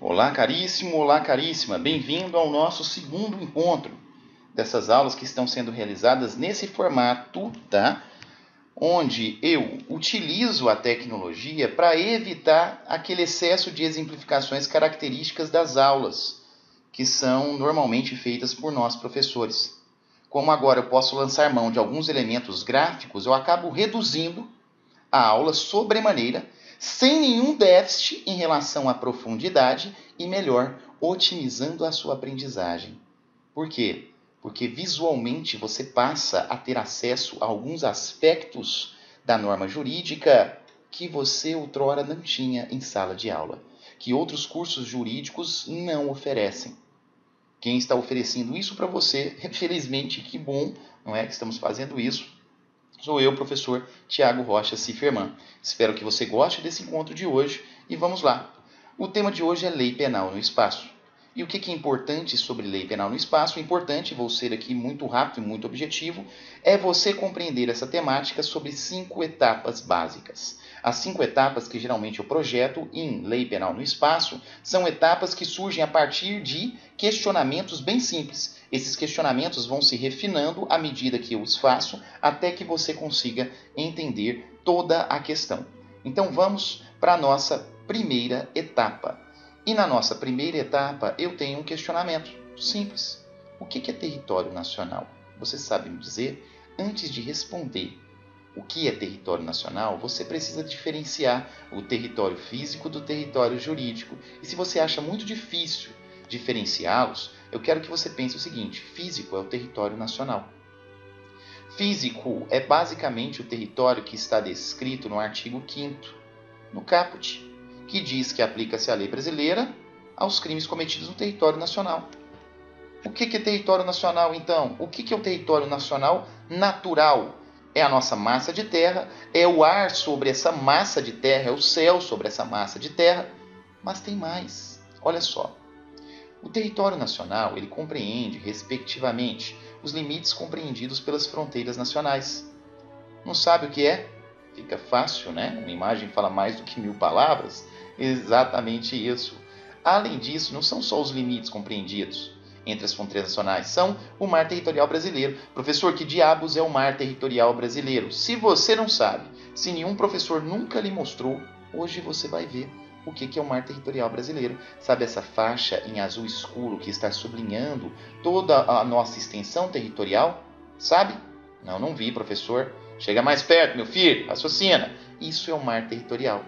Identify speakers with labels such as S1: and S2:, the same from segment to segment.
S1: Olá, caríssimo, olá, caríssima. Bem-vindo ao nosso segundo encontro dessas aulas que estão sendo realizadas nesse formato, tá? Onde eu utilizo a tecnologia para evitar aquele excesso de exemplificações características das aulas, que são normalmente feitas por nós, professores. Como agora eu posso lançar mão de alguns elementos gráficos, eu acabo reduzindo a aula sobremaneira, sem nenhum déficit em relação à profundidade e, melhor, otimizando a sua aprendizagem. Por quê? Porque visualmente você passa a ter acesso a alguns aspectos da norma jurídica que você outrora não tinha em sala de aula, que outros cursos jurídicos não oferecem. Quem está oferecendo isso para você, felizmente, que bom, não é que estamos fazendo isso, sou eu, professor Tiago Rocha Ciferman. Espero que você goste desse encontro de hoje e vamos lá. O tema de hoje é lei penal no espaço. E o que é importante sobre lei penal no espaço? O importante, vou ser aqui muito rápido e muito objetivo, é você compreender essa temática sobre 5 etapas básicas. As 5 etapas que geralmente eu projeto em lei penal no espaço são etapas que surgem a partir de questionamentos bem simples. Esses questionamentos vão se refinando à medida que eu os faço, até que você consiga entender toda a questão. Então vamos para a nossa primeira etapa. E na nossa primeira etapa eu tenho um questionamento simples. O que é território nacional? Você sabe me dizer? Antes de responder o que é território nacional, você precisa diferenciar o território físico do território jurídico. E se você acha muito difícil diferenciá-los, eu quero que você pense o seguinte: físico é o território nacional. Físico é basicamente o território que está descrito no artigo 5º, no caput, que diz que aplica-se a lei brasileira aos crimes cometidos no território nacional. O que é território nacional, então? O que é o território nacional natural? É a nossa massa de terra, é o ar sobre essa massa de terra, é o céu sobre essa massa de terra. Mas tem mais. Olha só. O território nacional, ele compreende, respectivamente, os limites compreendidos pelas fronteiras nacionais. Não sabe o que é? Fica fácil, né? Uma imagem fala mais do que 1000 palavras. Exatamente isso. Além disso, não são só os limites compreendidos entre as fronteiras nacionais, são o mar territorial brasileiro. Professor, que diabos é o mar territorial brasileiro? Se você não sabe, se nenhum professor nunca lhe mostrou, hoje você vai ver o que é o mar territorial brasileiro. Sabe essa faixa em azul escuro que está sublinhando toda a nossa extensão territorial? Sabe? Não vi, professor. Chega mais perto, meu filho, raciocina. Isso é o mar territorial.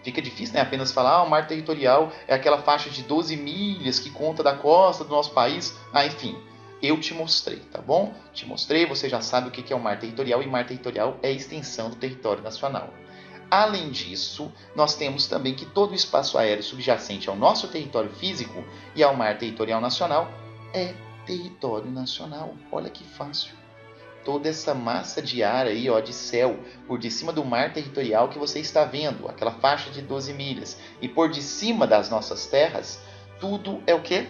S1: Fica difícil, né? Apenas falar, o mar territorial é aquela faixa de 12 milhas que conta da costa do nosso país. Enfim, eu te mostrei, tá bom? Te mostrei, você já sabe o que é o mar territorial, e mar territorial é a extensão do território nacional. Além disso, nós temos também que todo o espaço aéreo subjacente ao nosso território físico e ao mar territorial nacional é território nacional. Olha que fácil. Toda essa massa de ar aí, de céu, por de cima do mar territorial que você está vendo, aquela faixa de 12 milhas, e por de cima das nossas terras, tudo é o quê?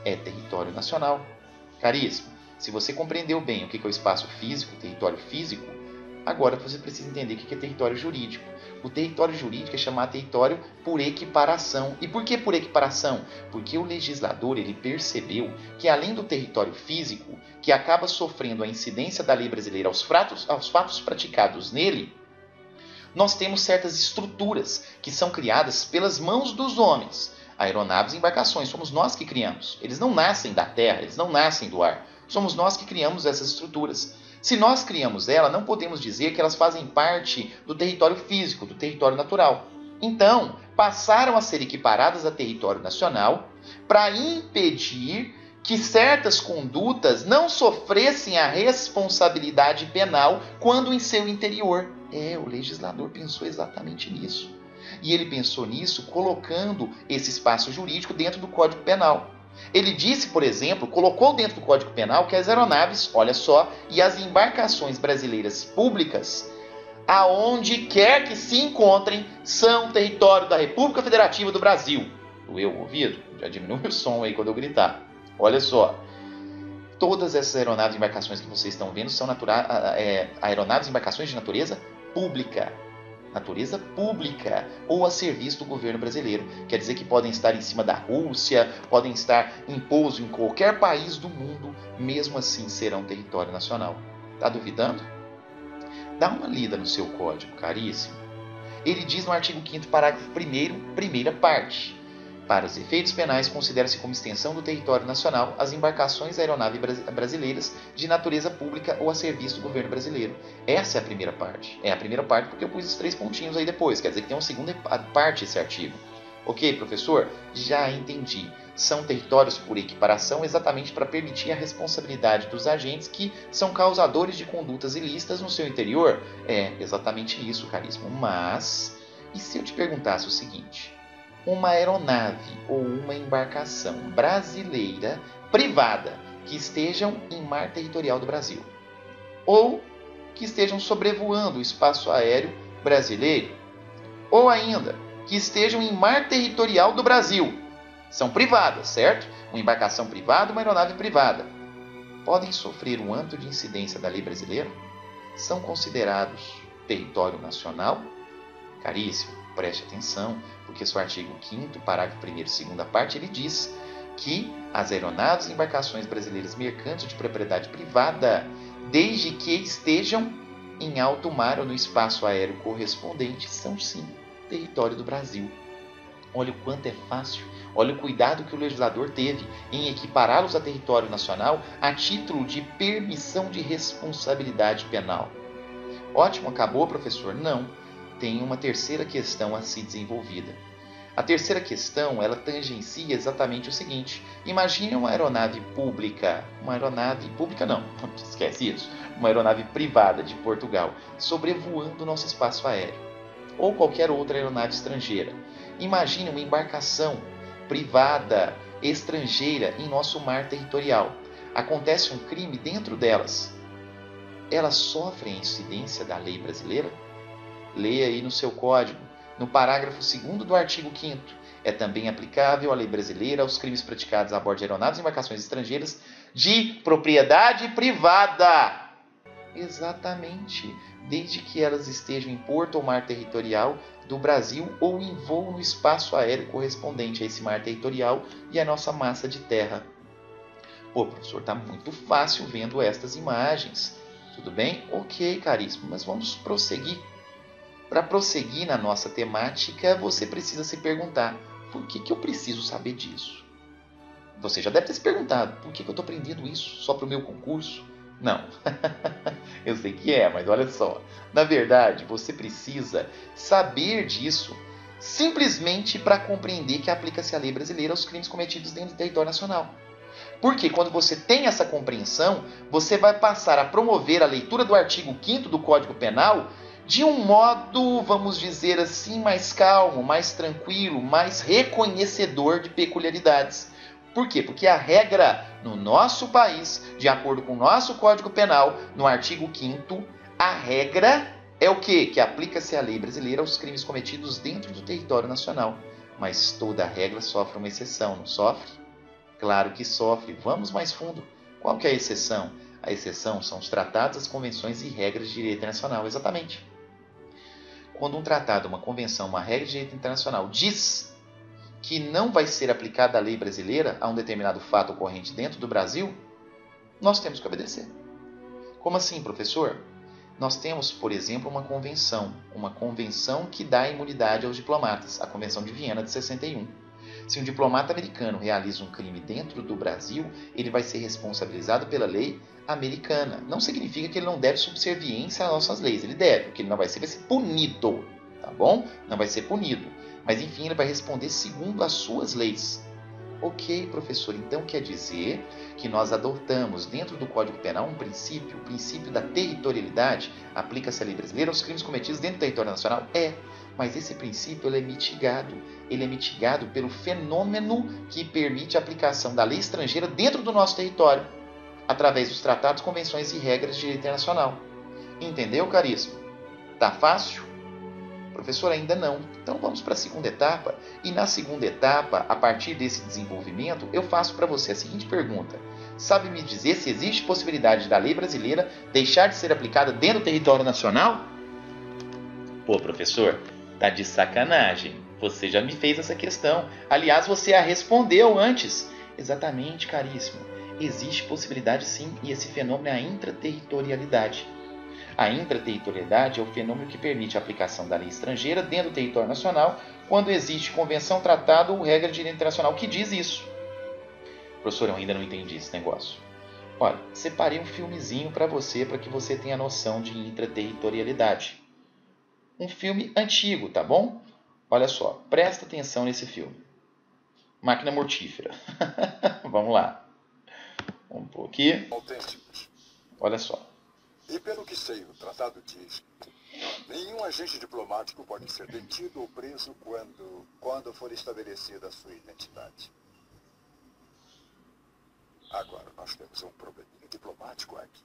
S1: É território nacional. Caríssimo, se você compreendeu bem o que é o espaço físico, o território físico, agora você precisa entender o que é território jurídico. O território jurídico é chamado território por equiparação. E por que por equiparação? Porque o legislador ele percebeu que, além do território físico, que acaba sofrendo a incidência da lei brasileira aos fatos praticados nele, nós temos certas estruturas que são criadas pelas mãos dos homens. Aeronaves e embarcações, somos nós que criamos. Eles não nascem da terra, eles não nascem do ar. Somos nós que criamos essas estruturas. Se nós criamos ela, não podemos dizer que elas fazem parte do território físico, do território natural. Então, passaram a ser equiparadas a território nacional para impedir que certas condutas não sofressem a responsabilidade penal quando em seu interior. O legislador pensou exatamente nisso. E ele pensou nisso colocando esse espaço jurídico dentro do Código Penal. Ele disse, por exemplo, colocou dentro do Código Penal que as aeronaves, olha só, e as embarcações brasileiras públicas, aonde quer que se encontrem, são território da República Federativa do Brasil. Doeu o ouvido? Já diminui o som aí quando eu gritar. Olha só, todas essas aeronaves e embarcações que vocês estão vendo são aeronaves e embarcações de natureza pública. natureza pública ou a serviço do governo brasileiro. Quer dizer que podem estar em cima da Rússia, podem estar em pouso em qualquer país do mundo, mesmo assim serão território nacional. Tá duvidando? Dá uma lida no seu código, caríssimo. Ele diz no artigo 5º, parágrafo 1º, primeira parte: para os efeitos penais, considera-se como extensão do território nacional as embarcações aeronaves brasileiras de natureza pública ou a serviço do governo brasileiro. Essa é a primeira parte. É a primeira parte porque eu pus os 3 pontinhos aí depois. Quer dizer que tem uma segunda parte esse artigo. Ok, professor? Já entendi. São territórios por equiparação exatamente para permitir a responsabilidade dos agentes que são causadores de condutas ilícitas no seu interior? É exatamente isso, caríssimo. Mas, e se eu te perguntasse o seguinte? Uma aeronave ou uma embarcação brasileira privada que estejam em mar territorial do Brasil ou que estejam sobrevoando o espaço aéreo brasileiro ou ainda que estejam em mar territorial do Brasil. São privadas, certo? Uma embarcação privada, uma aeronave privada. Podem sofrer o âmbito de incidência da lei brasileira? São considerados território nacional? Caríssimo, preste atenção, porque seu artigo 5º, parágrafo 1º, segunda parte, ele diz que as aeronaves e embarcações brasileiras mercantes de propriedade privada, desde que estejam em alto mar ou no espaço aéreo correspondente, são sim território do Brasil. Olha o quanto é fácil, olha o cuidado que o legislador teve em equipará-los a território nacional a título de permissão de responsabilidade penal. Ótimo, acabou, professor? Não. Tem uma terceira questão a ser desenvolvida. A terceira questão, ela tangencia exatamente o seguinte: imagine uma aeronave pública, esquece isso, uma aeronave privada de Portugal, sobrevoando o nosso espaço aéreo, ou qualquer outra aeronave estrangeira. Imagine uma embarcação privada estrangeira em nosso mar territorial. Acontece um crime dentro delas. Elas sofrem a incidência da lei brasileira? Leia aí no seu código, no parágrafo 2º do artigo 5º. É também aplicável a lei brasileira aos crimes praticados a bordo de aeronaves e embarcações estrangeiras de propriedade privada. Exatamente, desde que elas estejam em porto ou mar territorial do Brasil ou em voo no espaço aéreo correspondente a esse mar territorial e a nossa massa de terra. Pô, professor, está muito fácil vendo estas imagens. Tudo bem? Ok, caríssimo, mas vamos prosseguir. Para prosseguir na nossa temática, você precisa se perguntar: por que eu preciso saber disso? Você já deve ter se perguntado: por que eu estou aprendendo isso só para o meu concurso? Não, eu sei que é, mas olha só. Na verdade, você precisa saber disso simplesmente para compreender que aplica-se a lei brasileira aos crimes cometidos dentro do território nacional. Porque quando você tem essa compreensão, você vai passar a promover a leitura do artigo 5º do Código Penal de um modo, vamos dizer assim, mais calmo, mais tranquilo, mais reconhecedor de peculiaridades. Por quê? Porque a regra no nosso país, de acordo com o nosso Código Penal, no artigo 5º, a regra é o quê? Que aplica-se a lei brasileira aos crimes cometidos dentro do território nacional. Mas toda regra sofre uma exceção, não sofre? Claro que sofre. Vamos mais fundo. Qual que é a exceção? A exceção são os tratados, as convenções e regras de direito internacional. Exatamente. Quando um tratado, uma convenção, uma regra de direito internacional diz que não vai ser aplicada a lei brasileira a um determinado fato ocorrente dentro do Brasil, nós temos que obedecer. Como assim, professor? Nós temos, por exemplo, uma convenção que dá imunidade aos diplomatas, a Convenção de Viena de 61. Se um diplomata americano realiza um crime dentro do Brasil, ele vai ser responsabilizado pela lei americana. Não significa que ele não deve subserviência às nossas leis. Ele deve, porque ele não vai ser punido, tá bom? Não vai ser punido. Mas, enfim, ele vai responder segundo as suas leis. Ok, professor, então quer dizer que nós adotamos dentro do Código Penal um princípio, o princípio da territorialidade, aplica-se a lei brasileira aos crimes cometidos dentro do território nacional? É, mas esse princípio ele é mitigado pelo fenômeno que permite a aplicação da lei estrangeira dentro do nosso território, através dos tratados, convenções e regras de direito internacional. Entendeu, caríssimo? Tá fácil? Professor, ainda não. Então vamos para a segunda etapa. E na segunda etapa, a partir desse desenvolvimento, eu faço para você a seguinte pergunta: sabe me dizer se existe possibilidade da lei brasileira deixar de ser aplicada dentro do território nacional? Pô, professor, tá de sacanagem. Você já me fez essa questão. Aliás, você a respondeu antes. Exatamente, caríssimo. Existe possibilidade sim, e esse fenômeno é a intraterritorialidade. A intraterritorialidade é o fenômeno que permite a aplicação da lei estrangeira dentro do território nacional quando existe convenção, tratado ou regra de direito internacional que diz isso. Professor, eu ainda não entendi esse negócio. Olha, separei um filmezinho para você para que você tenha noção de intraterritorialidade. Um filme antigo, tá bom? Olha só, presta atenção nesse filme. Máquina Mortífera. Vamos lá. Vamos pôr aqui.
S2: Autênticos.
S1: Olha só.
S2: E pelo que sei, o tratado diz: nenhum agente diplomático pode ser detido ou preso quando for estabelecida a sua identidade. Agora, nós temos um probleminha diplomático aqui.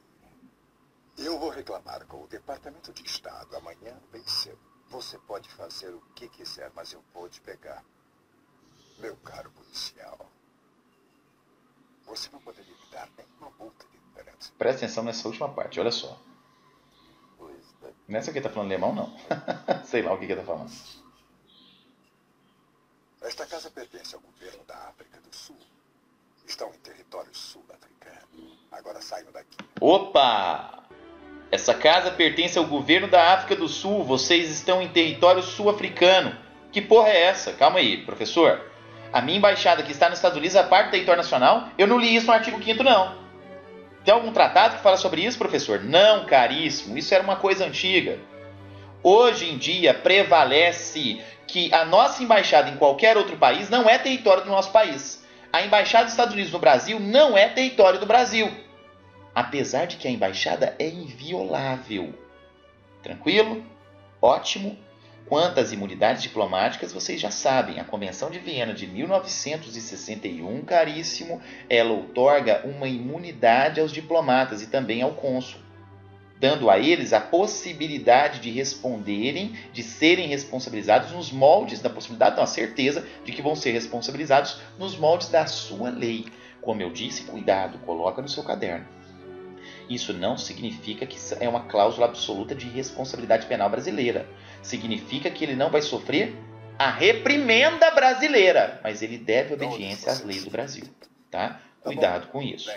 S2: Eu vou reclamar com o Departamento de Estado amanhã bem cedo. Você pode fazer o que quiser, mas eu vou te pegar. Meu caro policial, você não poderia me dar nenhuma multa de diferença.
S1: Presta atenção nessa última parte, olha só. Nessa aqui tá falando alemão, não. Sei lá o que ele tá falando.
S2: Esta casa pertence ao governo da África do Sul. Estão em território sul-africano. Agora saiam daqui.
S1: Opa! Essa casa pertence ao governo da África do Sul. Vocês estão em território sul-africano. Que porra é essa? Calma aí, professor. A minha embaixada que está nos Estados Unidos é parte do território nacional. Eu não li isso no artigo 5º, não. Tem algum tratado que fala sobre isso, professor? Não, caríssimo. Isso era uma coisa antiga. Hoje em dia prevalece que a nossa embaixada em qualquer outro país não é território do nosso país. A embaixada dos Estados Unidos no Brasil não é território do Brasil. Apesar de que a embaixada é inviolável. Tranquilo? Ótimo. Quanto às imunidades diplomáticas, vocês já sabem. A Convenção de Viena de 1961, caríssimo, ela outorga uma imunidade aos diplomatas e também ao cônsul, dando a eles a possibilidade de responderem, de serem responsabilizados nos moldes da possibilidade, não, a certeza de que vão ser responsabilizados nos moldes da sua lei. Como eu disse, cuidado, coloca no seu caderno. Isso não significa que é uma cláusula absoluta de responsabilidade penal brasileira. Significa que ele não vai sofrer a reprimenda brasileira, mas ele deve obediência às leis do Brasil, tá? Cuidado com isso.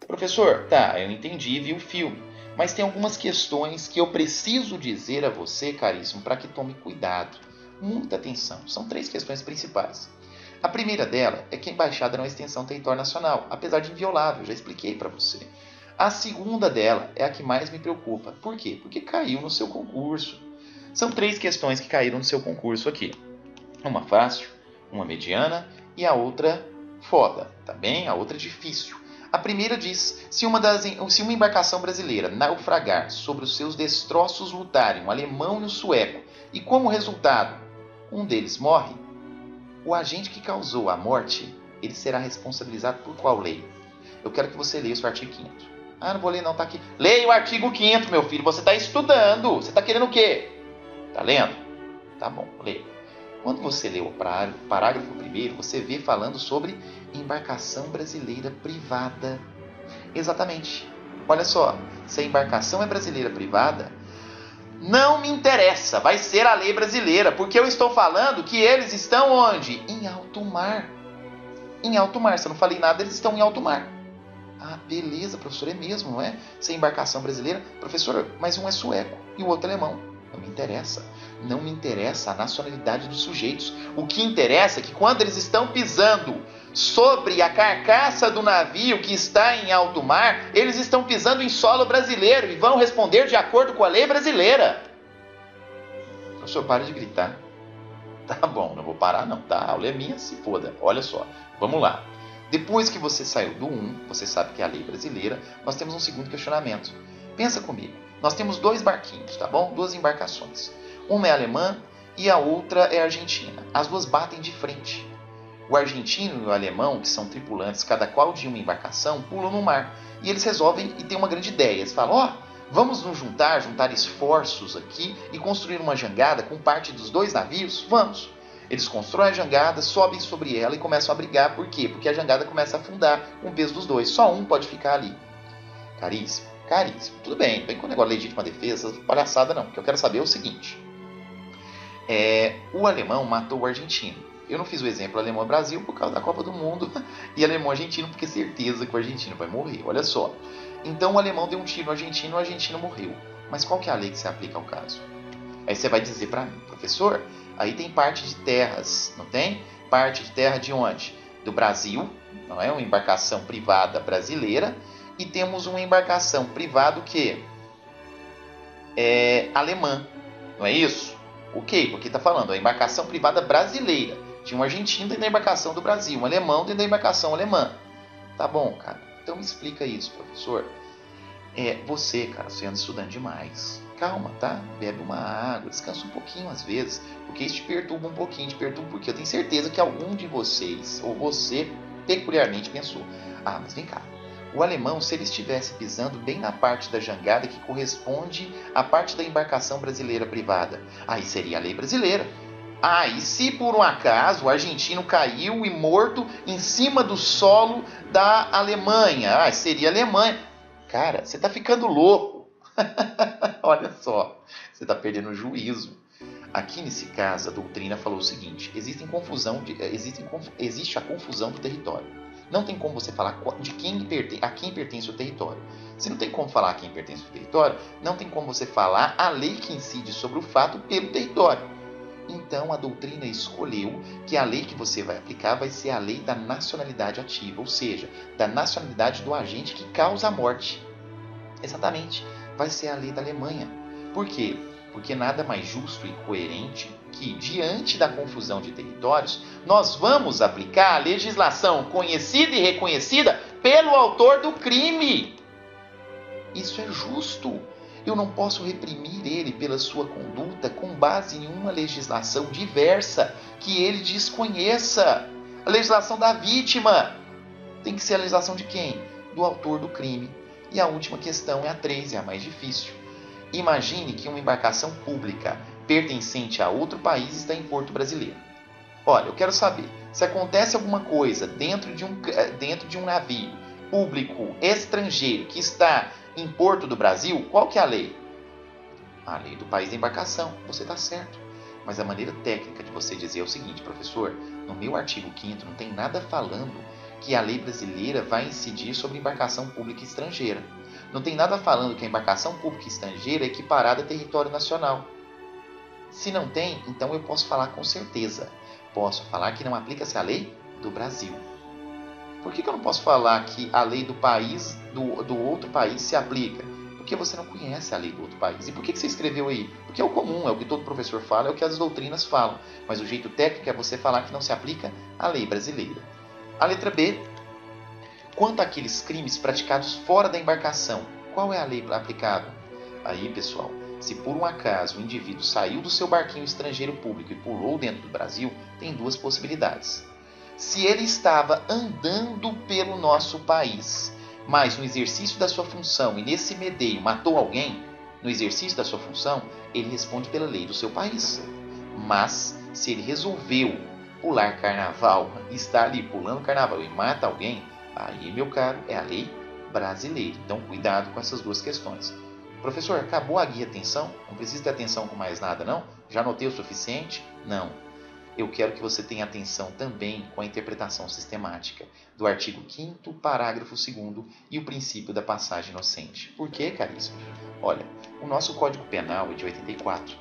S1: Professor, tá, eu entendi e vi o filme, mas tem algumas questões que eu preciso dizer a você, caríssimo, para que tome cuidado. Muita atenção. São 3 questões principais. A primeira dela é que a embaixada não é extensão do território nacional, apesar de inviolável, já expliquei para você. A segunda dela é a que mais me preocupa. Por quê? Porque caiu no seu concurso. São 3 questões que caíram no seu concurso aqui. Uma fácil, uma mediana e a outra foda, tá bem? A outra difícil. A primeira diz, se uma embarcação brasileira naufragar sobre os seus destroços lutarem um alemão e um sueco, e como resultado, um deles morre, o agente que causou a morte, ele será responsabilizado por qual lei? Eu quero que você leia o artigo 5º. Ah, não vou ler não, tá aqui. Leia o artigo 5º, meu filho, você está estudando. Você está querendo o quê? Tá lendo? Tá bom, leia. Quando você lê o parágrafo 1º, você vê falando sobre embarcação brasileira privada. Exatamente. Olha só, se a embarcação é brasileira privada, não me interessa, vai ser a lei brasileira, porque eu estou falando que eles estão onde? Em alto mar. Em alto mar, se eu não falei nada, eles estão em alto mar. Ah, beleza, professor, é mesmo, não é? Se a embarcação brasileira, professor, mas um é sueco e o outro é alemão. Não me interessa. Não me interessa a nacionalidade dos sujeitos. O que interessa é que quando eles estão pisando sobre a carcaça do navio que está em alto mar, eles estão pisando em solo brasileiro e vão responder de acordo com a lei brasileira. Professor, pare de gritar. Tá bom, não vou parar não, tá? A aula é minha, se foda. Olha só, vamos lá. Depois que você saiu do 1, você sabe que é a lei brasileira, nós temos um segundo questionamento. Pensa comigo. Nós temos 2 barquinhos, tá bom? 2 embarcações. Uma é alemã e a outra é argentina. As duas batem de frente. O argentino e o alemão, que são tripulantes, cada qual de uma embarcação, pulam no mar. E eles resolvem e têm uma grande ideia. Eles falam, vamos nos juntar esforços aqui e construir uma jangada com parte dos 2 navios? Vamos. Eles constroem a jangada, sobem sobre ela e começam a brigar. Por quê? Porque a jangada começa a afundar com o peso dos 2. Só um pode ficar ali. Caríssimo. Tudo bem, não vem com o negócio de legítima defesa, palhaçada não. O que eu quero saber é o seguinte. O alemão matou o argentino. Eu não fiz o exemplo alemão-Brasil por causa da Copa do Mundo e alemão-argentino porque certeza que o argentino vai morrer. Olha só. Então o alemão deu um tiro no argentino e o argentino morreu. Mas qual que é a lei que se aplica ao caso? Aí você vai dizer para mim, professor, aí tem parte de terras, não tem? Parte de terra de onde? Do Brasil, não é? Uma embarcação privada brasileira. E temos uma embarcação privada que é alemã, não é isso? Ok, porque está falando, a embarcação privada brasileira. Tinha um argentino dentro da embarcação do Brasil, um alemão dentro da embarcação alemã. Tá bom, cara. Então me explica isso, professor. Você, cara, você anda estudando demais. Calma, tá? Bebe uma água, descansa um pouquinho às vezes, porque isso te perturba um pouquinho, te perturba porque eu tenho certeza que algum de vocês, ou você peculiarmente pensou, mas vem cá, o alemão, se ele estivesse pisando bem na parte da jangada que corresponde à parte da embarcação brasileira privada, aí seria a lei brasileira. E se por um acaso o argentino caiu e morto em cima do solo da Alemanha, seria a Alemanha. Cara, você tá ficando louco. Olha só, você está perdendo o juízo. Aqui nesse caso, a doutrina falou o seguinte: existe a confusão do território. Não tem como você falar a quem pertence o território. Se não tem como falar a quem pertence o território, não tem como você falar a lei que incide sobre o fato pelo território. Então a doutrina escolheu que a lei que você vai aplicar vai ser a lei da nacionalidade ativa, ou seja, da nacionalidade do agente que causa a morte. Exatamente. Vai ser a lei da Alemanha. Por quê? Porque nada mais justo e coerente que, diante da confusão de territórios, nós vamos aplicar a legislação conhecida e reconhecida pelo autor do crime. Isso é justo. Eu não posso reprimir ele pela sua conduta com base em uma legislação diversa que ele desconheça. A legislação da vítima tem que ser a legislação de quem? Do autor do crime. E a última questão é a 3, é a mais difícil. Imagine que uma embarcação pública pertencente a outro país está em porto brasileiro. Olha, eu quero saber, se acontece alguma coisa dentro de um navio público estrangeiro que está em porto do Brasil, qual que é a lei? A lei do país da embarcação. Você está certo. Mas a maneira técnica de você dizer é o seguinte, professor, no meu artigo 5º não tem nada falando que a lei brasileira vai incidir sobre embarcação pública estrangeira. Não tem nada falando que a embarcação pública estrangeira é equiparada a território nacional. Se não tem, então eu posso falar com certeza. Posso falar que não aplica-se a lei do Brasil. Por que eu não posso falar que a lei do país, do outro país se aplica? Porque você não conhece a lei do outro país. E por que você escreveu aí? Porque é o comum, é o que todo professor fala, é o que as doutrinas falam. Mas o jeito técnico é você falar que não se aplica a lei brasileira. A letra B. Quanto àqueles crimes praticados fora da embarcação, qual é a lei aplicável? Aí, pessoal, se por um acaso o indivíduo saiu do seu barquinho estrangeiro público e pulou dentro do Brasil, tem duas possibilidades. Se ele estava andando pelo nosso país, mas no exercício da sua função e nesse medeio matou alguém, no exercício da sua função, ele responde pela lei do seu país. Mas, se ele resolveu pular carnaval, está ali pulando carnaval e mata alguém, aí, meu caro, é a lei brasileira. Então, cuidado com essas duas questões. Professor, acabou a guia atenção? Não precisa ter atenção com mais nada, não? Já anotei o suficiente? Não. Eu quero que você tenha atenção também com a interpretação sistemática do artigo 5º, parágrafo 2º e o princípio da passagem inocente. Por quê, caríssimo? Olha, o nosso Código Penal é de 84.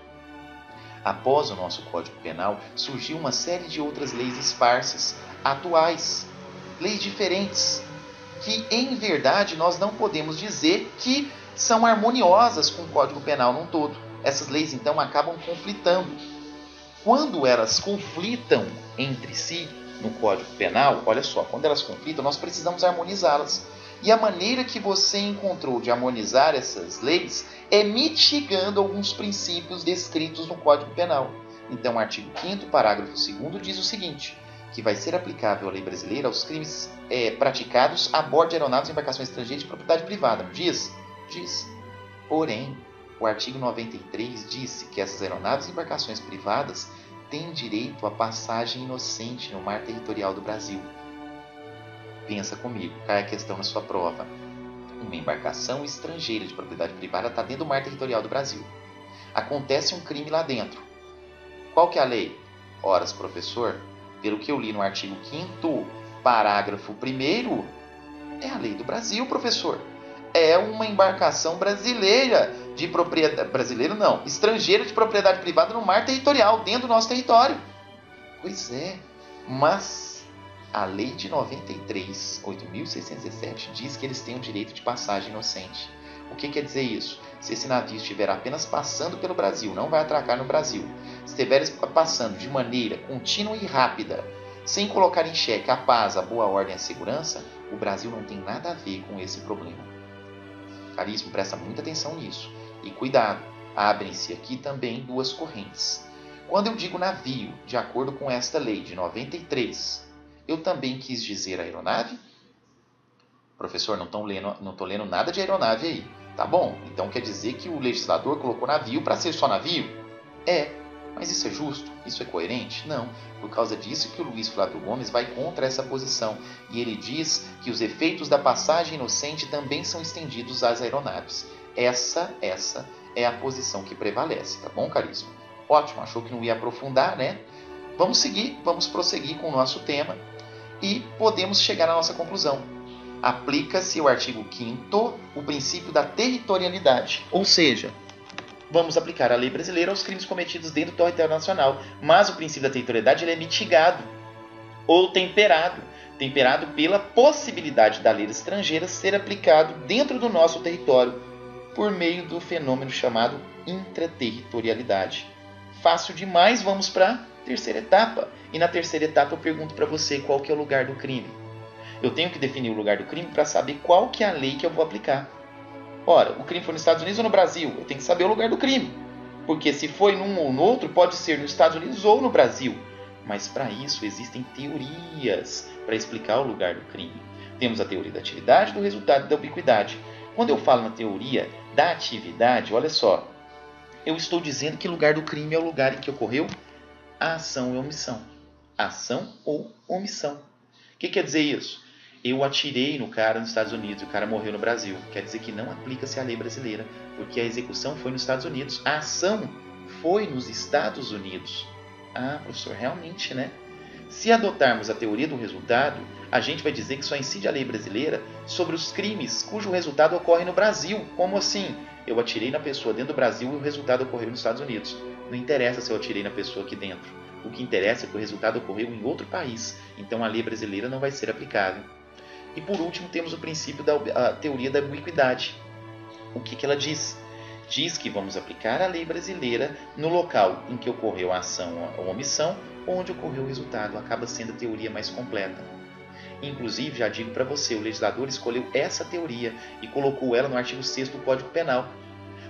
S1: Após o nosso Código Penal, surgiu uma série de outras leis esparsas, atuais, leis diferentes, que em verdade nós não podemos dizer que são harmoniosas com o Código Penal num todo. Essas leis então acabam conflitando. Quando elas conflitam entre si no Código Penal, olha só, quando elas conflitam, nós precisamos harmonizá-las. E a maneira que você encontrou de harmonizar essas leis é mitigando alguns princípios descritos no Código Penal. Então, o artigo 5º, parágrafo 2º diz o seguinte, que vai ser aplicável a lei brasileira aos crimes praticados a bordo de aeronaves e embarcações estrangeiras de propriedade privada. Não diz? Diz. Porém, o artigo 93 disse que essas aeronaves e embarcações privadas têm direito à passagem inocente no mar territorial do Brasil. Pensa comigo, cai a questão na sua prova. Uma embarcação estrangeira de propriedade privada está dentro do mar territorial do Brasil. Acontece um crime lá dentro. Qual que é a lei? Ora, professor, pelo que eu li no artigo 5º, parágrafo 1º, é a lei do Brasil, professor. É uma embarcação brasileira de propriedade... Brasileira não, estrangeira de propriedade privada no mar territorial, dentro do nosso território. Pois é, mas a lei de 93, 8.617, diz que eles têm o direito de passagem inocente. O que quer dizer isso? Se esse navio estiver apenas passando pelo Brasil, não vai atracar no Brasil, estiver passando de maneira contínua e rápida, sem colocar em xeque a paz, a boa ordem e a segurança, o Brasil não tem nada a ver com esse problema. Caríssimo, presta muita atenção nisso. E cuidado, abrem-se aqui também duas correntes. Quando eu digo navio, de acordo com esta lei de 93, eu também quis dizer aeronave? Professor, não estou lendo nada de aeronave aí. Tá bom, então quer dizer que o legislador colocou navio para ser só navio? É, mas isso é justo? Isso é coerente? Não. Por causa disso que o Luiz Flávio Gomes vai contra essa posição. E ele diz que os efeitos da passagem inocente também são estendidos às aeronaves. Essa é a posição que prevalece, tá bom, caríssimo? Ótimo, achou que não ia aprofundar, né? Vamos prosseguir com o nosso tema e podemos chegar à nossa conclusão. Aplica-se o artigo 5º, o princípio da territorialidade. Ou seja, vamos aplicar a lei brasileira aos crimes cometidos dentro do território nacional. Mas o princípio da territorialidade ele é mitigado ou temperado pela possibilidade da lei estrangeira ser aplicado dentro do nosso território por meio do fenômeno chamado intraterritorialidade. Fácil demais, vamos para a terceira etapa. E na terceira etapa eu pergunto para você qual que é o lugar do crime. Eu tenho que definir o lugar do crime para saber qual que é a lei que eu vou aplicar. Ora, o crime foi nos Estados Unidos ou no Brasil? Eu tenho que saber o lugar do crime. Porque se foi num ou no outro, pode ser nos Estados Unidos ou no Brasil. Mas para isso existem teorias para explicar o lugar do crime. Temos a teoria da atividade, do resultado e da ubiquidade. Quando eu falo na teoria da atividade, olha só, eu estou dizendo que o lugar do crime é o lugar em que ocorreu a ação e omissão. Ação ou omissão. O que quer dizer isso? Eu atirei no cara nos Estados Unidos e o cara morreu no Brasil. Quer dizer que não aplica-se a lei brasileira, porque a execução foi nos Estados Unidos. A ação foi nos Estados Unidos. Ah, professor, realmente, né? Se adotarmos a teoria do resultado, a gente vai dizer que só incide a lei brasileira sobre os crimes cujo resultado ocorre no Brasil. Como assim? Eu atirei na pessoa dentro do Brasil e o resultado ocorreu nos Estados Unidos. Não interessa se eu atirei na pessoa aqui dentro. O que interessa é que o resultado ocorreu em outro país. Então a lei brasileira não vai ser aplicável. E por último temos o princípio da teoria da ubiquidade. O que ela diz? Diz que vamos aplicar a lei brasileira no local em que ocorreu a ação ou omissão, onde ocorreu o resultado. Acaba sendo a teoria mais completa. Inclusive, já digo para você, o legislador escolheu essa teoria e colocou ela no artigo 6º do Código Penal,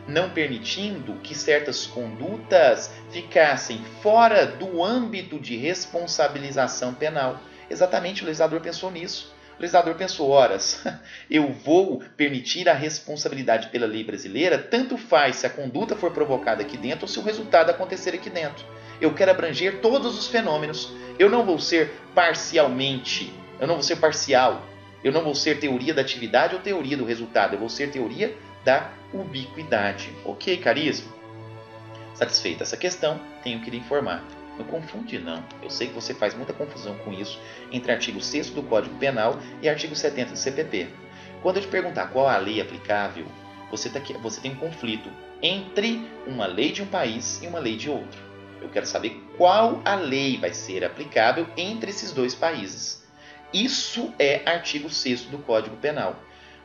S1: não permitindo que certas condutas ficassem fora do âmbito de responsabilização penal. Exatamente, o legislador pensou nisso. O legislador pensou, horas, eu vou permitir a responsabilidade pela lei brasileira, tanto faz se a conduta for provocada aqui dentro ou se o resultado acontecer aqui dentro. Eu quero abranger todos os fenômenos. Eu não vou ser parcial. Eu não vou ser teoria da atividade ou teoria do resultado. Eu vou ser teoria da ubiquidade. Ok, caríssimo? Satisfeita essa questão, tenho que lhe informar. Não confunde, não. Eu sei que você faz muita confusão com isso entre artigo 6º do Código Penal e artigo 70 do CPP. Quando eu te perguntar qual a lei aplicável, você tem um conflito entre uma lei de um país e uma lei de outro. Eu quero saber qual a lei vai ser aplicável entre esses dois países. Isso é artigo 6º do Código Penal.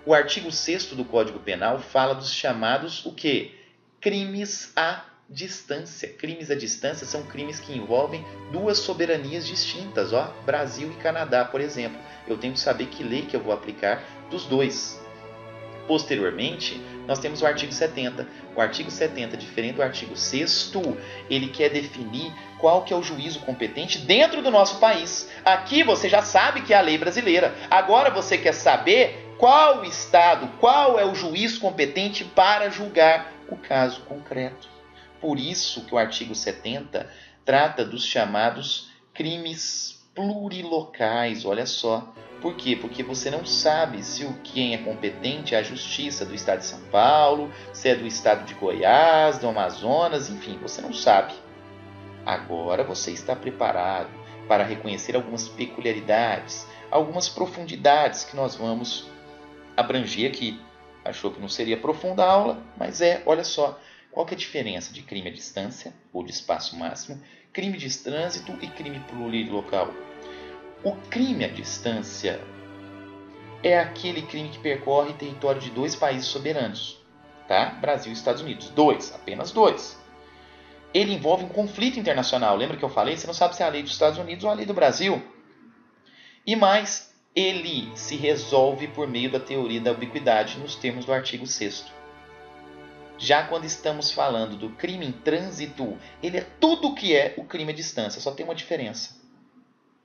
S1: O artigo 6º do Código Penal fala dos chamados, o quê? Crimes à distância. Crimes à distância são crimes que envolvem duas soberanias distintas, Brasil e Canadá, por exemplo. Eu tenho que saber que lei que eu vou aplicar dos dois. Posteriormente, nós temos o artigo 70. O artigo 70, diferente do artigo 6º, ele quer definir qual que é o juízo competente dentro do nosso país. Aqui você já sabe que é a lei brasileira. Agora você quer saber qual estado, qual é o juiz competente para julgar o caso concreto. Por isso que o artigo 70 trata dos chamados crimes plurilocais, olha só. Por quê? Porque você não sabe se quem é competente é a Justiça do Estado de São Paulo, se é do Estado de Goiás, do Amazonas, enfim, você não sabe. Agora você está preparado para reconhecer algumas peculiaridades, algumas profundidades que nós vamos abranger aqui. Achou que não seria profunda a aula, mas olha só. Qual que é a diferença de crime à distância, ou de espaço máximo, crime de trânsito e crime plurilocal? O crime à distância é aquele crime que percorre território de 2 países soberanos, tá? Brasil e Estados Unidos. 2, apenas 2. Ele envolve um conflito internacional. Lembra que eu falei? Você não sabe se é a lei dos Estados Unidos ou a lei do Brasil. E mais, ele se resolve por meio da teoria da ubiquidade nos termos do artigo 6º. Já quando estamos falando do crime em trânsito, ele é tudo o que é o crime à distância, só tem uma diferença.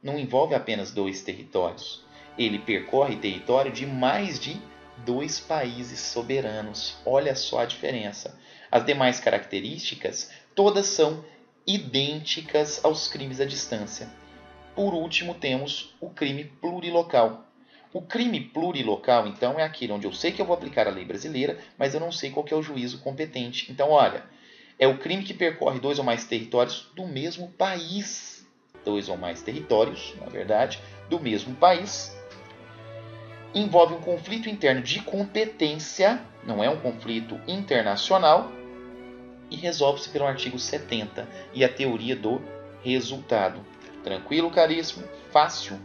S1: Não envolve apenas 2 territórios. Ele percorre território de mais de 2 países soberanos. Olha só a diferença. As demais características, todas são idênticas aos crimes à distância. Por último, temos o crime plurilocal. O crime plurilocal, então, é aquele onde eu sei que eu vou aplicar a lei brasileira, mas eu não sei qual que é o juízo competente. Então, olha, é o crime que percorre 2 ou mais territórios do mesmo país. 2 ou mais territórios, na verdade, do mesmo país. Envolve um conflito interno de competência, não é um conflito internacional, e resolve-se pelo artigo 70 e a teoria do resultado. Tranquilo, caríssimo? Fácil?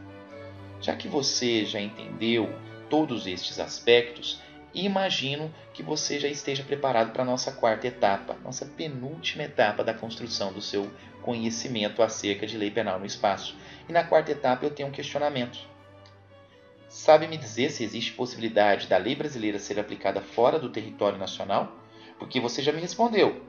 S1: Já que você já entendeu todos estes aspectos, imagino que você já esteja preparado para a nossa 4ª etapa, nossa penúltima etapa da construção do seu conhecimento acerca de lei penal no espaço. E na 4ª etapa eu tenho um questionamento. Sabe me dizer se existe possibilidade da lei brasileira ser aplicada fora do território nacional? Porque você já me respondeu.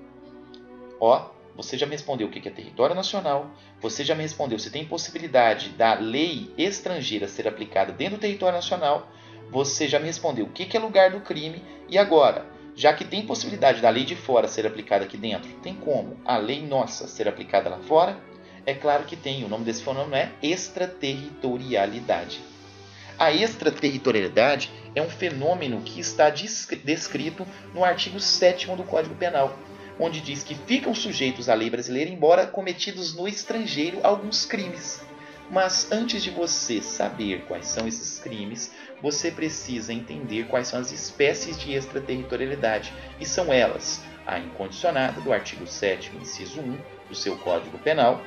S1: Você já me respondeu o que é território nacional, você já me respondeu se tem possibilidade da lei estrangeira ser aplicada dentro do território nacional, você já me respondeu o que é lugar do crime, e agora, já que tem possibilidade da lei de fora ser aplicada aqui dentro, tem como a lei nossa ser aplicada lá fora? É claro que tem, o nome desse fenômeno é extraterritorialidade. A extraterritorialidade é um fenômeno que está descrito no artigo 7º do Código Penal, onde diz que ficam sujeitos à lei brasileira, embora cometidos no estrangeiro alguns crimes. Mas antes de você saber quais são esses crimes, você precisa entender quais são as espécies de extraterritorialidade. E são elas: a incondicionada, do artigo 7º, inciso 1, do seu Código Penal.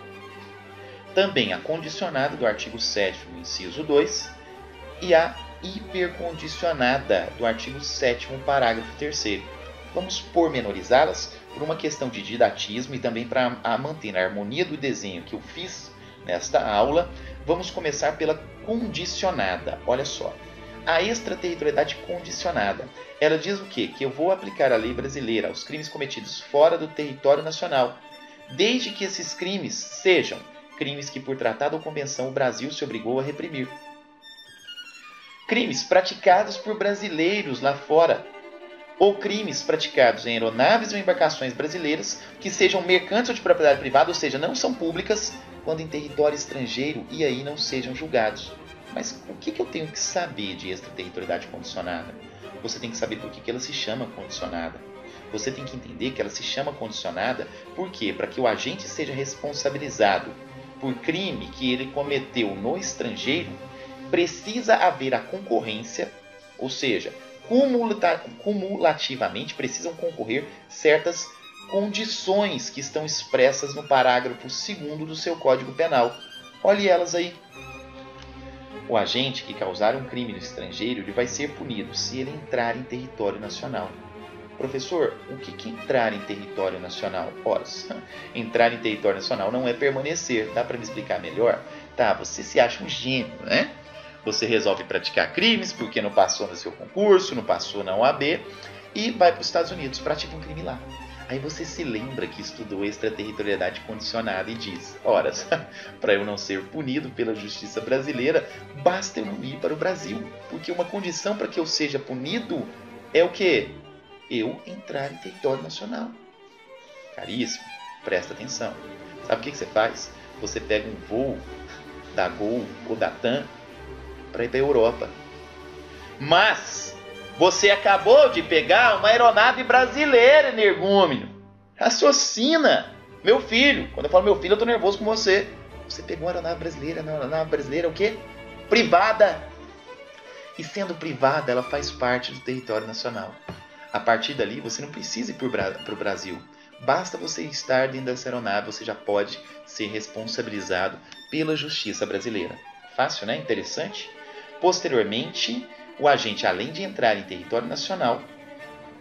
S1: Também a condicionada, do artigo 7º, inciso 2. E a hipercondicionada, do artigo 7º, parágrafo 3º. Vamos pormenorizá-las por uma questão de didatismo e também para manter a harmonia do desenho que eu fiz nesta aula. Vamos começar pela condicionada. Olha só, a extraterritorialidade condicionada, ela diz o quê? Que eu vou aplicar a lei brasileira aos crimes cometidos fora do território nacional, desde que esses crimes sejam crimes que por tratado ou convenção o Brasil se obrigou a reprimir. Crimes praticados por brasileiros lá fora, ou crimes praticados em aeronaves ou embarcações brasileiras que sejam mercantes ou de propriedade privada, ou seja, não são públicas, quando em território estrangeiro e aí não sejam julgados. Mas o que eu tenho que saber de extraterritorialidade condicionada? Você tem que saber por que ela se chama condicionada. Você tem que entender que ela se chama condicionada por quê? Para que o agente seja responsabilizado por crime que ele cometeu no estrangeiro, precisa haver a concorrência, ou seja, cumulativamente precisam concorrer certas condições que estão expressas no parágrafo 2º do seu Código Penal. Olhe elas aí. O agente que causar um crime no estrangeiro, ele vai ser punido se ele entrar em território nacional. Professor, o que é entrar em território nacional? Ora, entrar em território nacional não é permanecer. Dá para me explicar melhor? Tá, você se acha um gênio, né? Você resolve praticar crimes porque não passou no seu concurso, não passou na OAB e vai para os Estados Unidos, pratica um crime lá. Aí você se lembra que estudou extraterritorialidade condicionada e diz: ora, para eu não ser punido pela justiça brasileira, basta eu não ir para o Brasil, porque uma condição para que eu seja punido é o quê? Eu entrar em território nacional. Caríssimo, presta atenção. Sabe o que você faz? Você pega um voo da Gol ou da TAM para ir para a Europa. Mas você acabou de pegar uma aeronave brasileira, energúmeno. Raciocina. Meu filho, quando eu falo meu filho, eu tô nervoso com você. Você pegou a aeronave brasileira, a aeronave brasileira é o quê? Privada. E sendo privada, ela faz parte do território nacional. A partir dali, você não precisa ir para o Brasil. Basta você estar dentro dessa aeronave, você já pode ser responsabilizado pela justiça brasileira. Fácil, né? Interessante. Posteriormente, o agente, além de entrar em território nacional,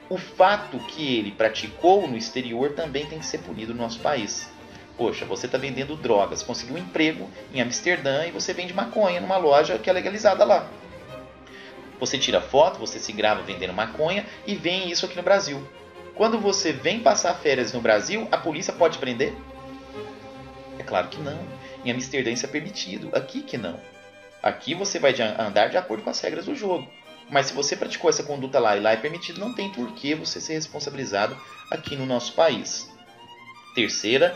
S1: o fato que ele praticou no exterior também tem que ser punido no nosso país. Poxa, você está vendendo drogas, conseguiu um emprego em Amsterdã e você vende maconha numa loja que é legalizada lá. Você tira foto, você se grava vendendo maconha e vem isso aqui no Brasil. Quando você vem passar férias no Brasil, a polícia pode prender? É claro que não. Em Amsterdã isso é permitido, aqui que não. Aqui você vai andar de acordo com as regras do jogo. Mas se você praticou essa conduta lá e lá é permitido, não tem por que você ser responsabilizado aqui no nosso país. Terceira,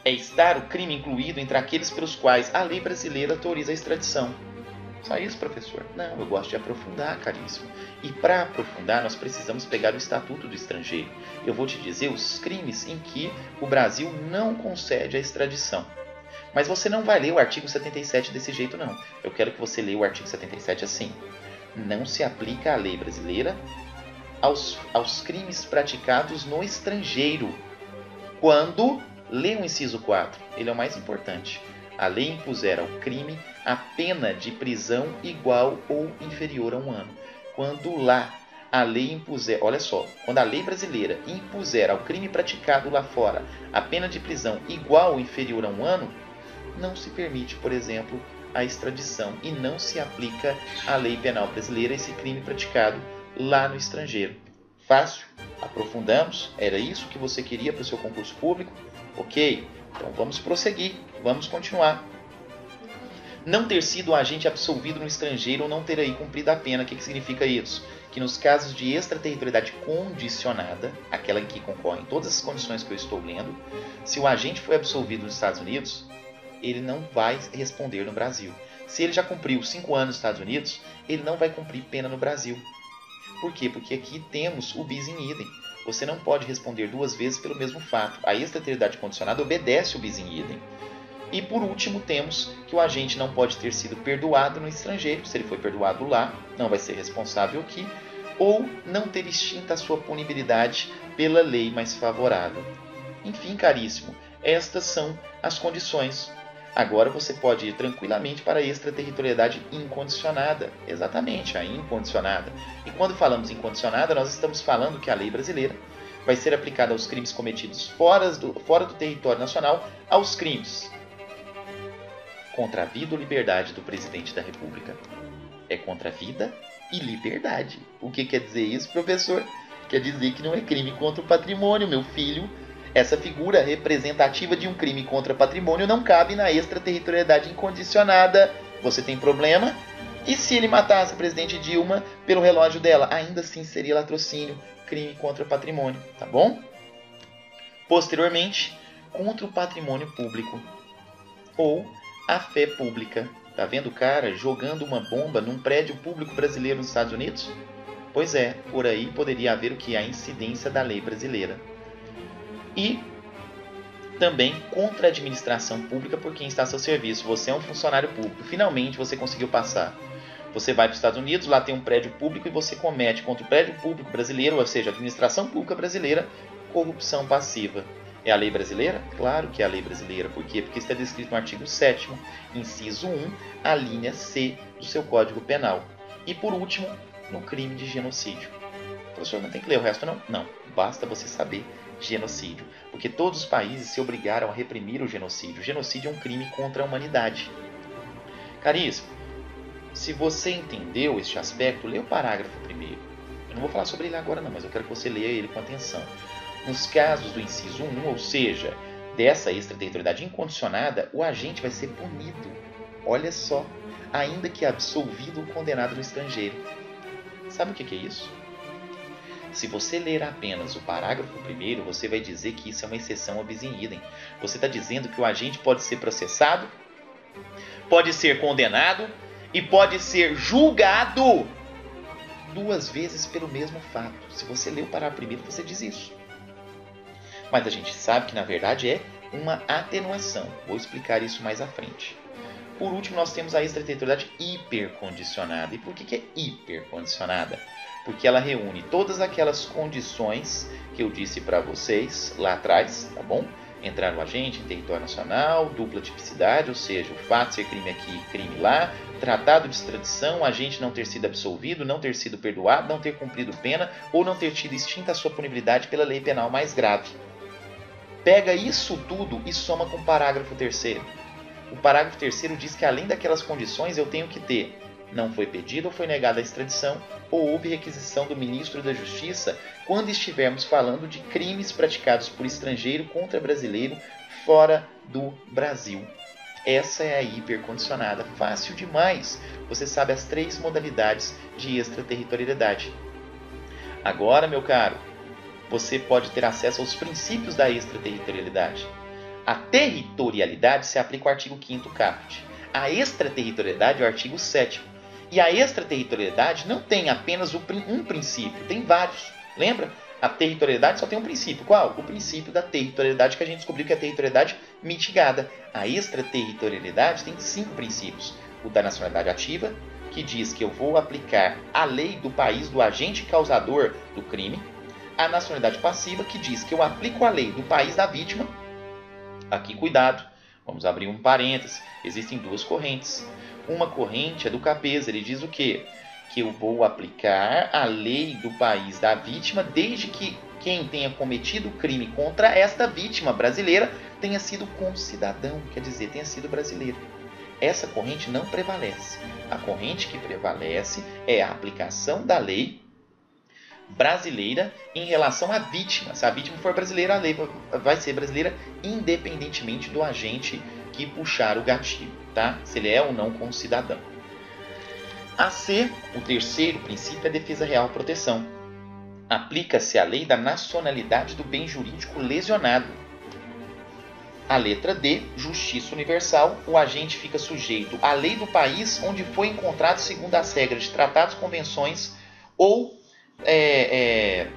S1: é estar o crime incluído entre aqueles pelos quais a lei brasileira autoriza a extradição. Só isso, professor? Não, eu gosto de aprofundar, caríssimo. E para aprofundar, nós precisamos pegar o Estatuto do Estrangeiro. Eu vou te dizer os crimes em que o Brasil não concede a extradição. Mas você não vai ler o artigo 77 desse jeito, não. Eu quero que você leia o artigo 77 assim. Não se aplica a lei brasileira aos crimes praticados no estrangeiro. Quando, lê o inciso 4, ele é o mais importante. A lei impuser ao crime a pena de prisão igual ou inferior a 1 ano. Quando lá a lei impuser, olha só, quando a lei brasileira impuser ao crime praticado lá fora a pena de prisão igual ou inferior a 1 ano, não se permite, por exemplo, a extradição e não se aplica a lei penal brasileira a esse crime praticado lá no estrangeiro. Fácil? Aprofundamos? Era isso que você queria para o seu concurso público? Ok, então vamos prosseguir, vamos continuar. Não ter sido um agente absolvido no estrangeiro ou não ter aí cumprido a pena. O que significa isso? Que nos casos de extraterritorialidade condicionada, aquela em que concorrem todas as condições que eu estou lendo, se o agente foi absolvido nos Estados Unidos, ele não vai responder no Brasil. Se ele já cumpriu 5 anos nos Estados Unidos, ele não vai cumprir pena no Brasil. Por quê? Porque aqui temos o bis in idem. Você não pode responder 2 vezes pelo mesmo fato. A extraterritorialidade condicionada obedece o bis in idem. E por último temos que o agente não pode ter sido perdoado no estrangeiro. Se ele foi perdoado lá, não vai ser responsável aqui. Ou não ter extinta a sua punibilidade pela lei mais favorável. Enfim, caríssimo, estas são as condições. Agora você pode ir tranquilamente para a extraterritorialidade incondicionada. Exatamente, a incondicionada. E quando falamos incondicionada, nós estamos falando que a lei brasileira vai ser aplicada aos crimes cometidos fora do território nacional, aos crimes contra a vida ou liberdade do presidente da República. É contra a vida e liberdade. O que quer dizer isso, professor? Quer dizer que não é crime contra o patrimônio, meu filho. Essa figura representativa de um crime contra patrimônio não cabe na extraterritorialidade incondicionada. Você tem problema? E se ele matasse a presidente Dilma pelo relógio dela? Ainda assim seria latrocínio, crime contra patrimônio, tá bom? Posteriormente, contra o patrimônio público ou a fé pública. Tá vendo o cara jogando uma bomba num prédio público brasileiro nos Estados Unidos? Pois é, por aí poderia haver o que? A incidência da lei brasileira. E também contra a administração pública por quem está a seu serviço. Você é um funcionário público. Finalmente você conseguiu passar. Você vai para os Estados Unidos, lá tem um prédio público e você comete contra o prédio público brasileiro, ou seja, a administração pública brasileira, corrupção passiva. É a lei brasileira? Claro que é a lei brasileira. Por quê? Porque está descrito no artigo 7º, inciso 1, a linha C do seu Código Penal. E por último, no crime de genocídio. O professor não tem que ler o resto, não? Não, basta você saber genocídio. Porque todos os países se obrigaram a reprimir o genocídio. O genocídio é um crime contra a humanidade. Caríssimo, se você entendeu este aspecto, lê o parágrafo primeiro. Eu não vou falar sobre ele agora não, mas eu quero que você leia ele com atenção. Nos casos do inciso 1, ou seja, dessa extraterritorialidade incondicionada, o agente vai ser punido. Olha só, ainda que absolvido ou condenado no estrangeiro. Sabe o que é isso? Se você ler apenas o parágrafo primeiro, você vai dizer que isso é uma exceção ao bis in idem. Você está dizendo que o agente pode ser processado, pode ser condenado e pode ser julgado 2 vezes pelo mesmo fato. Se você ler o parágrafo primeiro, você diz isso. Mas a gente sabe que na verdade é uma atenuação. Vou explicar isso mais à frente. Por último, nós temos a extraterritorialidade hipercondicionada. E por que é hipercondicionada? Porque ela reúne todas aquelas condições que eu disse para vocês lá atrás, tá bom? Entrar no agente em território nacional, dupla tipicidade, ou seja, o fato de ser crime aqui e crime lá, tratado de extradição, o agente não ter sido absolvido, não ter sido perdoado, não ter cumprido pena ou não ter tido extinta a sua punibilidade pela lei penal mais grave. Pega isso tudo e soma com o parágrafo 3º. O parágrafo 3º diz que além daquelas condições eu tenho que ter: não foi pedido ou foi negada a extradição, ou houve requisição do ministro da Justiça quando estivermos falando de crimes praticados por estrangeiro contra brasileiro fora do Brasil. Essa é a hipercondicionada. Fácil demais. Você sabe as 3 modalidades de extraterritorialidade. Agora, meu caro, você pode ter acesso aos princípios da extraterritorialidade. A territorialidade se aplica ao artigo 5º caput. A extraterritorialidade é o artigo 7º. E a extraterritorialidade não tem apenas um princípio, tem vários. Lembra? A territorialidade só tem um princípio. Qual? O princípio da territorialidade, que a gente descobriu que é a territorialidade mitigada. A extraterritorialidade tem 5 princípios. O da nacionalidade ativa, que diz que eu vou aplicar a lei do país do agente causador do crime. A nacionalidade passiva, que diz que eu aplico a lei do país da vítima. Aqui, cuidado, vamos abrir um parêntese. Existem 2 correntes. Uma corrente é do Capesa, ele diz o quê? Que eu vou aplicar a lei do país da vítima desde que quem tenha cometido o crime contra esta vítima brasileira tenha sido concidadão, quer dizer, tenha sido brasileiro. Essa corrente não prevalece. A corrente que prevalece é a aplicação da lei brasileira em relação à vítima. Se a vítima for brasileira, a lei vai ser brasileira independentemente do agente que puxar o gatilho, tá? Se ele é ou não concidadão. A C, o 3º princípio, é a defesa real e proteção. Aplica-se a lei da nacionalidade do bem jurídico lesionado. A letra D, justiça universal, o agente fica sujeito à lei do país onde foi encontrado segundo as regras de tratados, convenções ou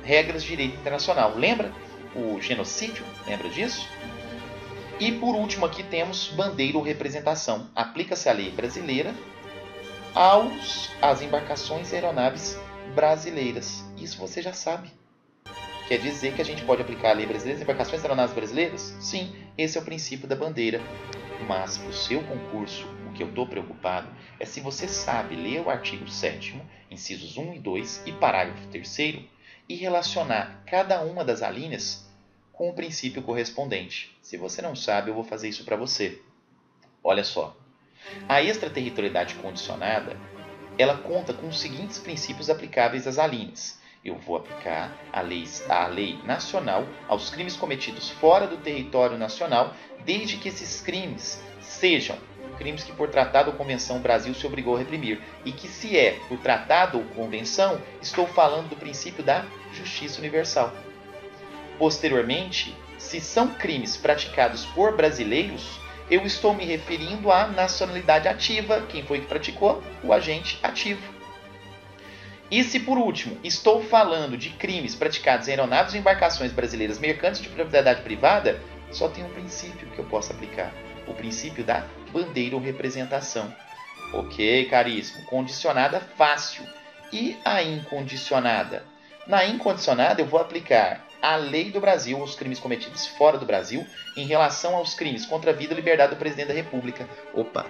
S1: regras de direito internacional. Lembra o genocídio? Lembra disso? E por último aqui temos bandeira ou representação. Aplica-se a lei brasileira às embarcações e aeronaves brasileiras. Isso você já sabe. Quer dizer que a gente pode aplicar a lei brasileira às embarcações e aeronaves brasileiras? Sim, esse é o princípio da bandeira. Mas para o seu concurso, o que eu estou preocupado é se você sabe ler o artigo 7º, incisos 1 e 2 e parágrafo 3º e relacionar cada uma das alíneas com o princípio correspondente. Se você não sabe, eu vou fazer isso para você. Olha só. A extraterritorialidade condicionada, ela conta com os seguintes princípios aplicáveis às alíneas. Eu vou aplicar a lei nacional aos crimes cometidos fora do território nacional, desde que esses crimes sejam crimes que por tratado ou convenção o Brasil se obrigou a reprimir. E que se é por tratado ou convenção, estou falando do princípio da justiça universal. Posteriormente, se são crimes praticados por brasileiros, eu estou me referindo à nacionalidade ativa. Quem foi que praticou? O agente ativo. E se, por último, estou falando de crimes praticados em aeronaves ou embarcações brasileiras mercantes de propriedade privada, só tem um princípio que eu posso aplicar. O princípio da bandeira ou representação. Ok, caríssimo. Condicionada, fácil. E a incondicionada? Na incondicionada, eu vou aplicar a lei do Brasil aos crimes cometidos fora do Brasil em relação aos crimes contra a vida e liberdade do presidente da República. Opa!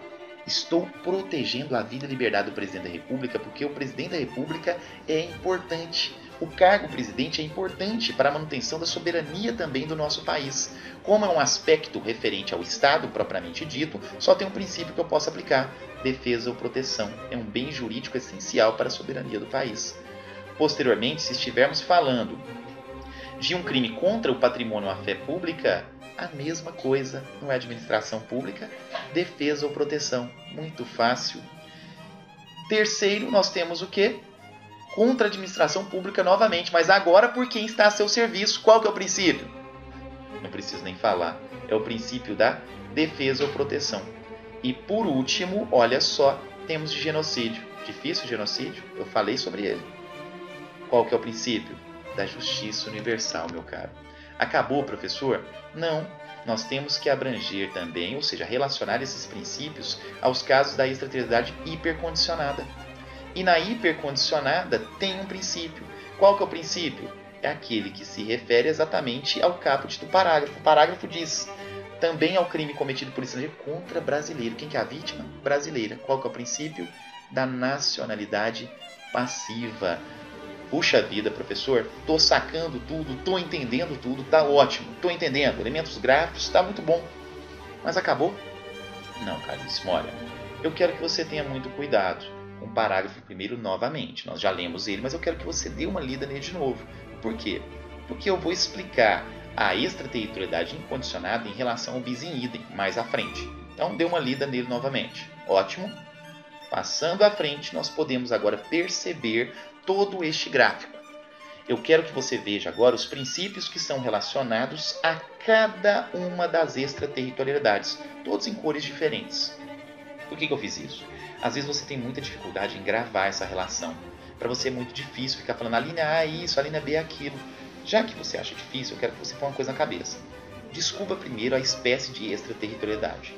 S1: Estou protegendo a vida e liberdade do presidente da República porque o presidente da República é importante. O cargo presidente é importante para a manutenção da soberania também do nosso país. Como é um aspecto referente ao Estado propriamente dito, só tem um princípio que eu posso aplicar: defesa ou proteção. É um bem jurídico essencial para a soberania do país. Posteriormente, se estivermos falando de um crime contra o patrimônio ou a fé pública, a mesma coisa, não é administração pública, defesa ou proteção. Muito fácil. Terceiro, nós temos o quê? Contra a administração pública novamente, mas agora por quem está a seu serviço. Qual que é o princípio? Não preciso nem falar. É o princípio da defesa ou proteção. E por último, olha só, temos de genocídio. Difícil genocídio? Eu falei sobre ele. Qual que é o princípio? Da justiça universal, meu caro. Acabou, professor? Não. Nós temos que abranger também, ou seja, relacionar esses princípios aos casos da extraterritorialidade hipercondicionada. E na hipercondicionada tem um princípio. Qual que é o princípio? É aquele que se refere exatamente ao caput do parágrafo. O parágrafo diz: também ao crime cometido por estrangeiro contra brasileiro. Quem que é a vítima? Brasileira. Qual que é o princípio? Da nacionalidade passiva. Puxa vida, professor, tô sacando tudo, tô entendendo tudo, tá ótimo, tô entendendo, elementos gráficos, tá muito bom. Mas acabou? Não, caríssimo, olha, eu quero que você tenha muito cuidado com o parágrafo primeiro novamente. Nós já lemos ele, mas eu quero que você dê uma lida nele de novo. Por quê? Porque eu vou explicar a extraterritorialidade incondicionada em relação ao bis in idem mais à frente. Então, dê uma lida nele novamente. Ótimo. Passando à frente, nós podemos agora perceber todo este gráfico. Eu quero que você veja agora os princípios que são relacionados a cada uma das extraterritorialidades, todos em cores diferentes. Por que eu fiz isso? Às vezes você tem muita dificuldade em gravar essa relação. Para você é muito difícil ficar falando a linha A é isso, a linha B é aquilo. Já que você acha difícil, eu quero que você ponha uma coisa na cabeça. Descubra primeiro a espécie de extraterritorialidade.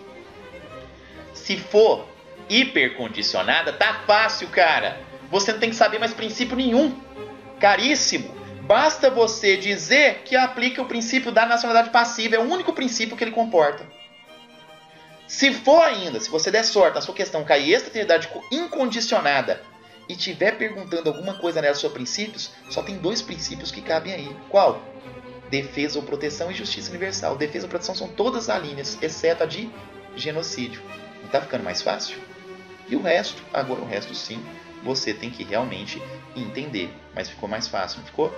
S1: Se for hipercondicionada, tá fácil, cara. Você não tem que saber mais princípio nenhum. Caríssimo. Basta você dizer que aplica o princípio da nacionalidade passiva. É o único princípio que ele comporta. Se for ainda, se você der sorte, a sua questão cair extraterritorialidade incondicionada e tiver perguntando alguma coisa nela sobre princípios, só tem dois princípios que cabem aí. Qual? Defesa ou proteção e justiça universal. Defesa ou proteção são todas as linhas, exceto a de genocídio. Não tá ficando mais fácil? E o resto? Agora o resto sim, você tem que realmente entender. Mas ficou mais fácil, não ficou?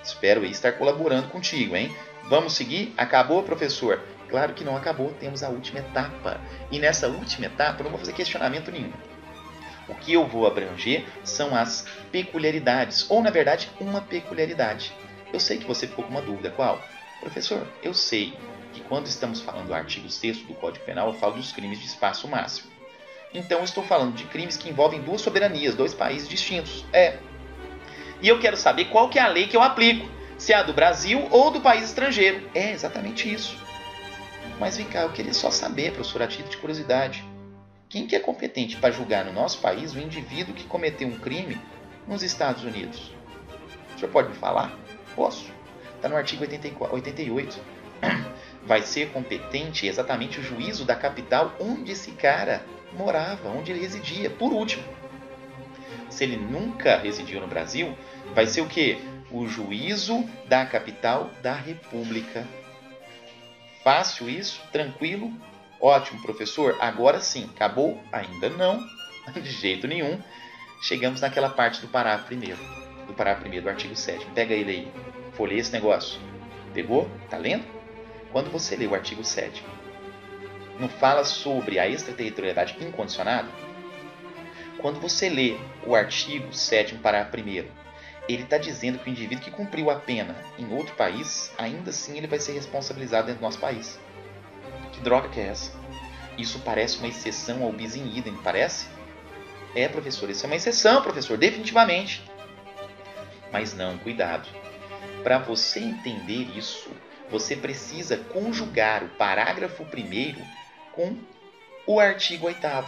S1: Espero aí estar colaborando contigo, hein? Vamos seguir? Acabou, professor? Claro que não acabou, temos a última etapa. E nessa última etapa eu não vou fazer questionamento nenhum. O que eu vou abranger são as peculiaridades, ou na verdade, uma peculiaridade. Eu sei que você ficou com uma dúvida, qual? Professor, eu sei que quando estamos falando do artigo 6º do Código Penal, eu falo dos crimes de espaço máximo. Então eu estou falando de crimes que envolvem duas soberanias, dois países distintos. E eu quero saber qual que é a lei que eu aplico, se é a do Brasil ou do país estrangeiro. É exatamente isso. Mas vem cá, eu queria só saber, professor, a título de curiosidade. Quem que é competente para julgar no nosso país o indivíduo que cometeu um crime nos Estados Unidos? O senhor pode me falar? Posso. Está no artigo 88. Vai ser competente exatamente o juízo da capital onde esse cara morava, onde ele residia. Por último, se ele nunca residiu no Brasil, vai ser o quê? O juízo da capital da República. Fácil isso? Tranquilo? Ótimo, professor. Agora sim. Acabou? Ainda não. De jeito nenhum. Chegamos naquela parte do parágrafo primeiro. Do parágrafo primeiro do artigo 7º. Pega ele aí. Folheia esse negócio. Pegou? Tá lendo? Quando você lê o artigo 7º, não fala sobre a extraterritorialidade incondicionada? Quando você lê o artigo 7º, parágrafo 1º, ele está dizendo que o indivíduo que cumpriu a pena em outro país, ainda assim ele vai ser responsabilizado dentro do nosso país. Que droga que é essa? Isso parece uma exceção ao bis in idem, parece? É, professor, isso é uma exceção, professor, definitivamente. Mas não, cuidado. Para você entender isso, você precisa conjugar o parágrafo 1º com o artigo 8º.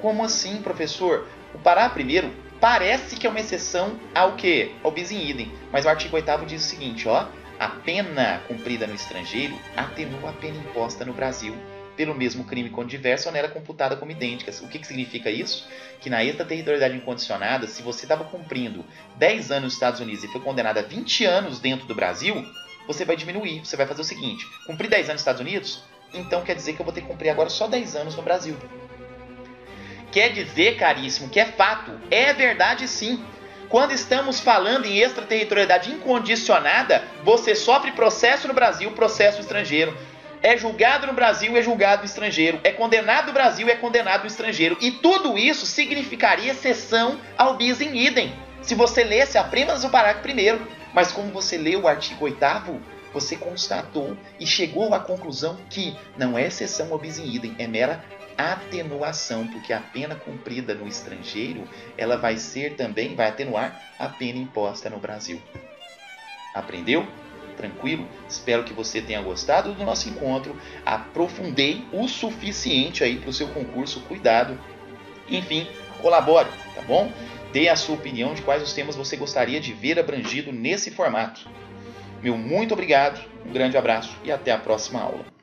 S1: Como assim, professor? O parágrafo 1º parece que é uma exceção ao quê? Ao bis in idem. Mas o artigo 8º diz o seguinte, ó. A pena cumprida no estrangeiro atenua a pena imposta no Brasil pelo mesmo crime quando diversa ou nela computada como idênticas. O que significa isso? Que na extraterritorialidade incondicionada, se você estava cumprindo 10 anos nos Estados Unidos e foi condenado a 20 anos dentro do Brasil, você vai diminuir. Você vai fazer o seguinte, cumprir 10 anos nos Estados Unidos? Então quer dizer que eu vou ter que cumprir agora só 10 anos no Brasil. Quer dizer, caríssimo, que é fato. É verdade sim. Quando estamos falando em extraterritorialidade incondicionada, você sofre processo no Brasil, processo no estrangeiro. É julgado no Brasil, é julgado no estrangeiro. É condenado no Brasil, é condenado no estrangeiro. E tudo isso significaria exceção ao bis in idem, se você lesse apenas o parágrafo 1º. Mas como você leu o artigo 8º, você constatou e chegou à conclusão que não é exceção ao bis in idem, é mera atenuação, porque a pena cumprida no estrangeiro, ela vai ser também, vai atenuar a pena imposta no Brasil. Aprendeu? Tranquilo? Espero que você tenha gostado do nosso encontro. Aprofundei o suficiente aí para o seu concurso. Cuidado. Enfim, colabore, tá bom? Dê a sua opinião de quais os temas você gostaria de ver abrangido nesse formato. Meu muito obrigado, um grande abraço e até a próxima aula.